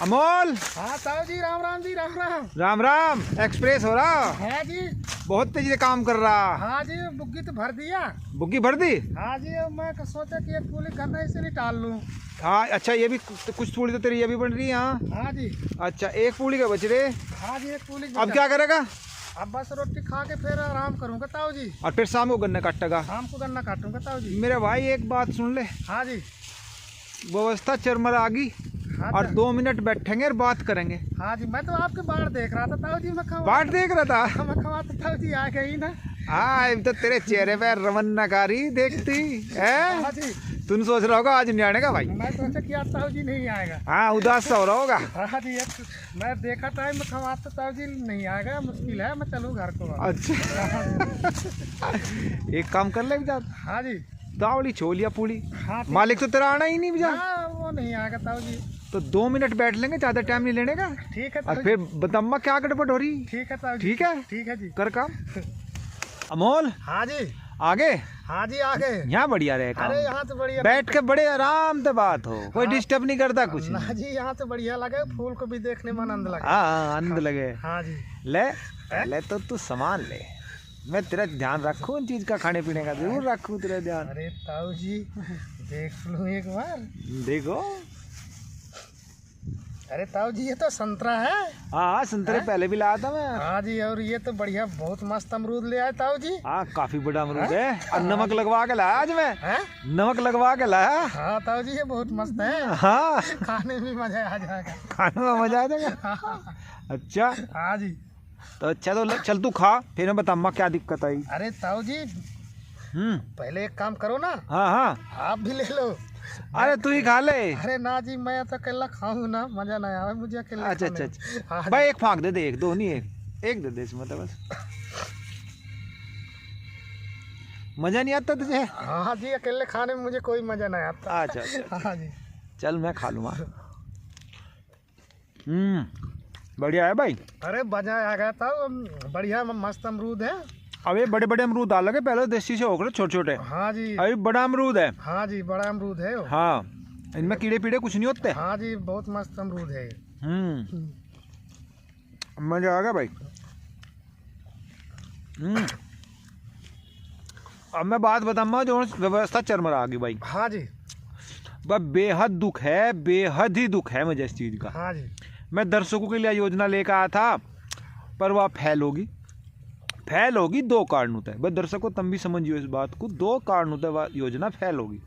अमोल। हाँ ताऊ जी, राम राम जी, राम राम। राम राम। एक्सप्रेस हो रहा है जी। बहुत तेजी से काम कर रहा। हाँ जी, बुग्गी तो भर दिया। बुग्गी भर दी। हाँ जी, अब मैं सोचा कि एक पूली करना है, इसे निकाल लूँ। हाँ अच्छा, ये भी कुछ पूड़ी तो तेरी ये भी बन रही है। हाँ हाँ जी। अच्छा, एक पूड़ी का बच रहे। हाँ जी, एक पूली। अब क्या करेगा? अब बस रोटी खा के फिर आराम करूँगा ताऊ जी। और फिर शाम को गन्ना काटेगा? शाम को गन्ना काटूंगा ताऊ जी। मेरे भाई एक बात सुन ले। हाँ जी। व्यवस्था चरमरा गई। हाँ और 2 मिनट बैठेंगे और बात करेंगे। हाँ जी, मैं तो आपके बाढ़ देख रहा था ताऊ जी। मैं बाट देख रहा था। मैं खवा तो ताऊ जी आ गई ना। हाँ, तो तेरे चेहरे पे रवन्नाकारी देखती है। हाँ जी। तुम सोच रहा होगा आज नहीं आने का भाई। मैं सोचा कि आज ताऊ जी नहीं आएगा। हाँ, उदास सा हो रहा होगा। हाँ जी, मैं देखा टाइम में खवा तो ताऊ जी नहीं आएगा, मुश्किल है, मैं चलूँ घर को। अच्छा एक काम कर ले जा। हाँ जी। दावड़ी छोलिया पूड़ी। हाँ मालिक तो तेरा आना ही नहीं भैया। हाँ, वो नहीं आएगा ताऊ जी। तो 2 मिनट बैठ लेंगे, ज्यादा टाइम नहीं लेने का। ठीक है और फिर बताम्मा क्या गड़बड़ हो रही। ठीक है ताऊ जी। ठीक है, ठीक है जी। कर काम। अमोल हाँ जी। आगे। हाँ जी, आगे। यहाँ बढ़िया रहे काम। अरे यहाँ तो बढ़िया बैठ के बड़े आराम से बात हो, कोई डिस्टर्ब नहीं करता कुछ। ना जी, यहाँ तो बढ़िया लगे, फूल को भी देखने में आनंद लगे। हाँ, आनंद लगे। हाँ जी। ले पहले तो तू सामान ले, मैं तेरा ध्यान रखूं उन चीज का, खाने पीने का जरूर रखूं तेरा ध्यान। अरे ताऊ जी, देख लूं एक बार। देखो। अरे ताऊ जी, ये तो संतरा है। हाँ, संतरे पहले भी लाया था मैं। हाँ जी, और ये तो बढ़िया, बहुत मस्त अमरूद ले आए ताऊ जी। हाँ, काफी बड़ा अमरूद है। और नमक लगवा के लाया आज मैं। हैं? नमक लगवा के लाया। हाँ ताऊ जी, ये बहुत मस्त है। हाँ, खाने में मजा आ जाएगा। खाने में मजा आ जाएगा। अच्छा हाँ जी। तो अच्छा, तो चल तू खा, फिर मैं बताऊंगा क्या दिक्कत आई। अरे ताऊ जी, पहले एक काम करो ना। हाँ हाँ, आप भी ले लो। अरे तू ही खा ले। अरे ना जी, मैं तो अकेला खाऊं ना, मजा ना आवे मुझे अकेला अच्छा खाने अच्छा में। अच्छा हाँ भाई, एक फाँक दे दे, एक दो नहीं, एक दे दे इसमें तो बस। मजा नहीं आता तुझे? हाँ जी, अकेले खाने में मुझे कोई मजा नहीं आता। अच्छा अच्छा, हाँ जी। चल मैं खा लूँगा। बढ़िया है भाई। अरे मजा आ गया था, बढ़िया मस्त अमरूद है। अब ये बड़े बड़े अमरूद डाल लगे, पहले देसी से होकर छोटे छोटे। हाँ जी। अभी बड़ा अमरूद है। हाँ जी, बड़ा अमरूद है वो। हाँ, इनमें कीड़े पीड़े कुछ नहीं होते। हाँ जी, बहुत मस्त अमरूद है। मजा आ गया भाई। अब मैं बात बताऊंगा, जो व्यवस्था चरमरा गई भाई। हाँ जी। बस बेहद दुख है, बेहद ही दुख है मुझे इस चीज़ का। हाँ जी। मैं दर्शकों के लिए योजना लेकर आया था, पर वह फैल होगी। फैल होगी 2 कारणों से। बस दर्शकों तुम भी समझियो इस बात को, 2 कारणों से वह योजना फैल होगी।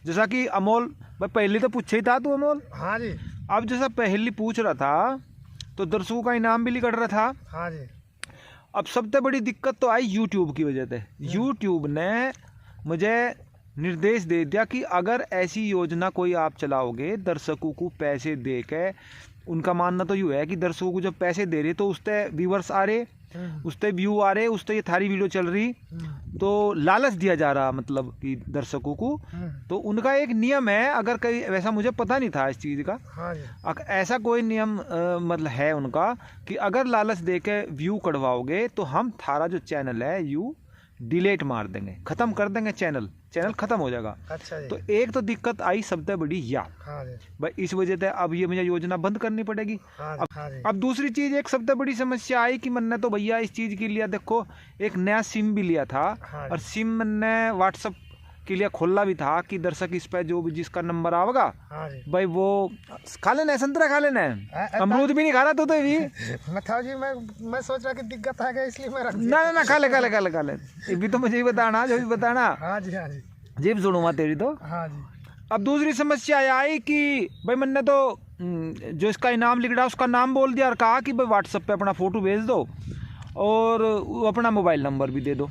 जैसा कि अमोल भाई पहले तो पूछे ही था तू अमोल। हाँ जी। अब जैसा पहले पूछ रहा था तो दर्शकों का इनाम भी निकल रहा था। हाँ जी। अब सबसे बड़ी दिक्कत तो आई यूट्यूब की वजह से। यूट्यूब ने मुझे निर्देश दे दिया कि अगर ऐसी योजना कोई आप चलाओगे, दर्शकों को पैसे दे के, उनका मानना तो यूँ है कि दर्शकों को जब पैसे दे रहे तो उससे व्यूवर्स आ रहे, उससे व्यू आ रहे, उससे ये थारी वीडियो चल रही, तो लालच दिया जा रहा मतलब कि दर्शकों को। तो उनका एक नियम है, अगर कहीं वैसा मुझे पता नहीं था इस चीज़ का। हाँ जी। ऐसा कोई नियम मतलब है उनका कि अगर लालच दे के व्यू कढ़वाओगे तो हम थारा जो चैनल है यू डिलीट मार देंगे, ख़त्म कर देंगे, चैनल ख़त्म हो जाएगा। अच्छा जी। तो एक तो दिक्कत आई सबसे बड़ी या। हाँ जी। भाई इस वजह से अब ये मुझे योजना बंद करनी पड़ेगी। हाँ अब, हाँ जी। अब दूसरी चीज़, एक सबसे बड़ी समस्या आई कि मैंने तो भैया इस चीज़ के लिए देखो एक नया सिम भी लिया था। हाँ। और सिम मैंने व्हाट्सअप के लिए खोला भी था कि दर्शक इस पर जो भी जिसका नंबर आवेगा। हाँ जी। भाई वो खा लेना है, संतरा खा लेना है, अमरूद भी नहीं खा रहा तो भी। मैं जी, मैं सोच रहा कि दिक्कत आ गया इसलिए मैं रख दिया। ना ना ना, खा ले खा ले खा ले खा ले, ये भी तो मुझे ही बताना, जो भी बताना। हाँ जी। हाँ जी। जीप सुनूंगा तेरी तो। हाँ जी। अब दूसरी समस्या आई कि भाई मैंने तो जो इसका इनाम लिख रहा उसका नाम बोल दिया और कहा कि भाई व्हाट्सएप पे अपना फ़ोटो भेज दो और अपना मोबाइल नंबर भी दे दो।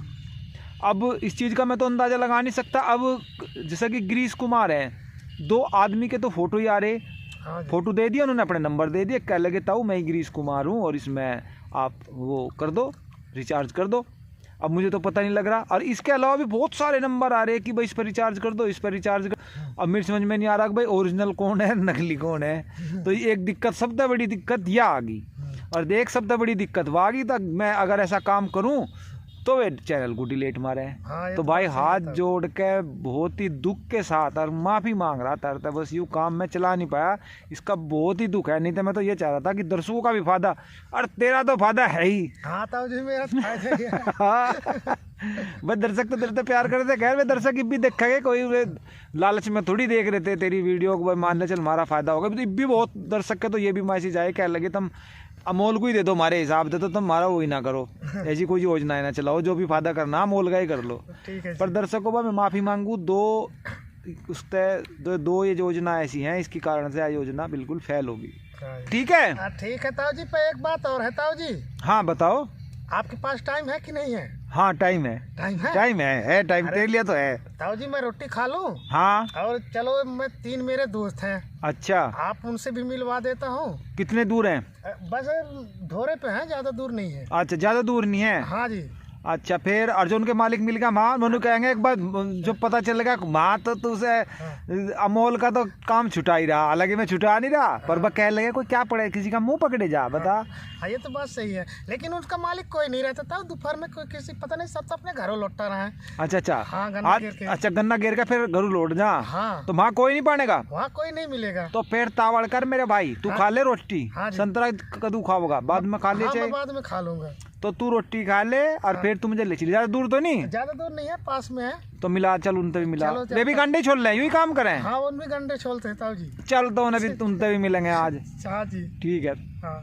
अब इस चीज़ का मैं तो अंदाज़ा लगा नहीं सकता। अब जैसा कि गिरीश कुमार हैं, 2 आदमी के तो फ़ोटो ही आ रहे। हाँ जी। फ़ोटो दे दिया उन्होंने, अपने नंबर दे दिया, कह लगे ताऊ मैं गिरीश कुमार हूँ और इसमें आप वो कर दो, रिचार्ज कर दो। अब मुझे तो पता नहीं लग रहा। और इसके अलावा भी बहुत सारे नंबर आ रहे हैं कि भाई इस पर रिचार्ज कर दो, इस पर रिचार्ज कर। अब मेरी समझ में नहीं आ रहा कि भाई ओरिजिनल कौन है, नकली कौन है। तो एक दिक्कत, सबसे बड़ी दिक्कत यह आ गई। और देख सबसे बड़ी दिक्कत वह आ गई, तो मैं अगर ऐसा काम करूं तो वे चैनल को डिलीट मारे हैं। हाँ, ये तो तो भाई बात सही हाथ है। जोड़ के बहुत ही दुख के साथ और माफ़ी मांग रहा था, बस यूँ काम मैं चला नहीं पाया, इसका बहुत ही दुख है। नहीं तो मैं तो ये चाह रहा था कि दर्शकों का भी फायदा, और तेरा तो फायदा है ही। हाँ ताऊ जी मेरा फायदा ही है। हाँ बस दर्शक तो तेरे से प्यार करते थे। खैर वे दर्शक भी देखेंगे, कोई वे लालच में थोड़ी देख रहे थे तेरी वीडियो को, मान ले चल हमारा फायदा होगा। तो भी बहुत दर्शक के तो ये भी मैसेज आए, क्या लगे तुम अमोल को ही दे दो हमारे हिसाब से, तो तुम हमारा वो ही ना करो, ऐसी कोई योजना ना चलाओ, जो भी फायदा करना अमोल का ही कर लो। ठीक है पर दर्शकों पर मैं माफ़ी मांगू, दो ये योजना ऐसी हैं, इसके कारण से यह योजना बिल्कुल फेल होगी। ठीक है। ठीक है ताऊ जी, पर एक बात और है ताऊ जी। हाँ बताओ। आपके पास टाइम है कि नहीं है? हाँ टाइम है, टाइम है, टाइम तेरे लिए तो है। ताऊ जी मैं रोटी खा लूं? हाँ। और चलो मैं 3 मेरे दोस्त हैं, अच्छा, आप उनसे भी मिलवा देता हूँ। कितने दूर हैं? बस धोरे पे हैं, ज्यादा दूर नहीं है। अच्छा, ज़्यादा दूर नहीं है। हाँ जी। अच्छा, फिर अर्जुन के मालिक मिल गया माँ, मनु कहेंगे एक बार जो पता चलेगा माँ तो तुझे अमोल का तो काम छुटा ही रहा, हालांकि मैं छुटा नहीं रहा, पर वह कह लगे कोई क्या पड़े, किसी का मुंह पकड़े जा, बता। हाँ ये तो बात सही है, लेकिन उसका मालिक कोई नहीं रहता था, दोपहर में कोई किसी पता नहीं, सब तो अपने घरों लौटा रहा है। अच्छा हाँ, गन्ना घेर के। अच्छा गन्ना घेर के फिर घर लौट जा। हाँ, तो वहाँ कोई नहीं पानेगा? वहाँ कोई नहीं मिलेगा। तो फिर तावड़ कर मेरे भाई, तू खा ले रोटी, हाँ जी। संतरा कद्दू खाओगा बाद में खा ले हाँ, चाहे, मैं बाद में खा लूंगा। तो तू रोटी खा ले और फिर तू मुझे ले चली, ज्यादा दूर तो नहीं? ज्यादा दूर नहीं है, पास में है। तो मिला, चल उनसे भी मिला, चलो, वे भी गंडे छोड़ ले, यूं ही काम करें। हाँ उनमें गंडे छोलते हैं ताऊ जी। चल तो उनसे भी मिलेंगे आज। हाँ जी। ठीक है। हाँ।